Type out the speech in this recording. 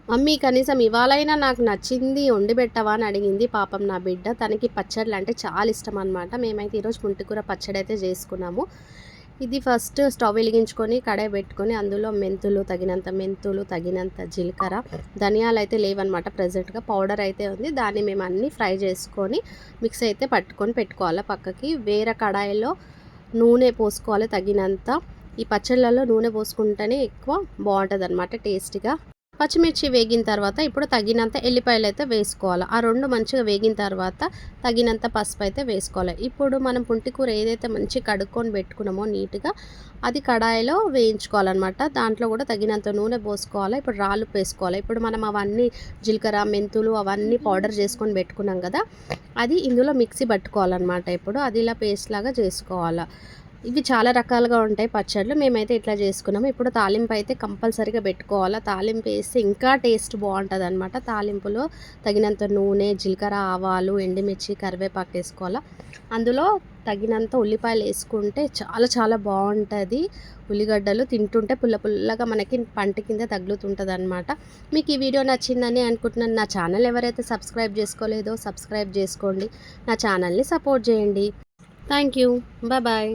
Mummy కనీసం ఇవాళైనా నాకు నచ్చింది వండి పెట్టవా అని అడిగింది పాపం నా బిడ్డ. తనకి పచ్చళ్ళు అంటే చాలా ఇష్టం అనమాట. మేమైతే ఈరోజు పుంటికూర పచ్చడి అయితే చేసుకున్నాము. ఇది ఫస్ట్ స్టవ్ వెలిగించుకొని కడాయి పెట్టుకొని అందులో మెంతులు తగినంత జీలకర్ర, ధనియాలు అయితే లేవన్నమాట ప్రజెంట్గా, పౌడర్ అయితే ఉంది. దాన్ని మేము అన్నీ ఫ్రై చేసుకొని మిక్స్ అయితే పట్టుకొని పెట్టుకోవాలి పక్కకి. వేరే కడాయిలో నూనె పోసుకోవాలి తగినంత. ఈ పచ్చళ్ళలో నూనె పోసుకుంటేనే ఎక్కువ బాగుంటుంది అనమాట టేస్టీగా. పచ్చిమిర్చి వేగిన తర్వాత ఇప్పుడు తగినంత ఎల్లిపాయలు అయితే వేసుకోవాలి. ఆ రెండు మంచిగా వేగిన తర్వాత తగినంత పసుపు అయితే వేసుకోవాలి. ఇప్పుడు మనం పుంటికూర ఏదైతే మంచి కడుక్కొని పెట్టుకున్నామో నీట్గా, అది కడాయిలో వేయించుకోవాలన్నమాట. దాంట్లో కూడా తగినంత నూనె పోసుకోవాలి. ఇప్పుడు రాళ్ళు వేసుకోవాలి. ఇప్పుడు మనం అవన్నీ జీలకర్ర మెంతులు అవన్నీ పౌడర్ చేసుకొని పెట్టుకున్నాం కదా, అది ఇందులో మిక్సీ పట్టుకోవాలన్నమాట. ఇప్పుడు అది ఇలా పేస్ట్ లాగా చేసుకోవాలి. ఇవి చాలా రకాలుగా ఉంటాయి పచ్చళ్ళు. మేమైతే ఇట్లా చేసుకున్నాము. ఇప్పుడు తాలింపు అయితే కంపల్సరీగా పెట్టుకోవాలి. తాలింపు వేస్తే ఇంకా టేస్ట్ బాగుంటుంది అనమాట. తాలింపులో తగినంత నూనె, జీలకర్ర, ఆవాలు, ఎండుమిర్చి, కరివేపాకు వేసుకోవాలి. అందులో తగినంత ఉల్లిపాయలు వేసుకుంటే చాలా చాలా బాగుంటుంది. ఉల్లిగడ్డలు తింటుంటే పుల్ల పుల్లగా మనకి పంట కింద తగులుతుంటుంది అనమాట. మీకు ఈ వీడియో నచ్చిందని అనుకుంటున్నాను. నా ఛానల్ ఎవరైతే సబ్స్క్రైబ్ చేసుకోలేదో సబ్స్క్రైబ్ చేసుకోండి. నా ఛానల్ని సపోర్ట్ చేయండి. Thank you. బాయ్.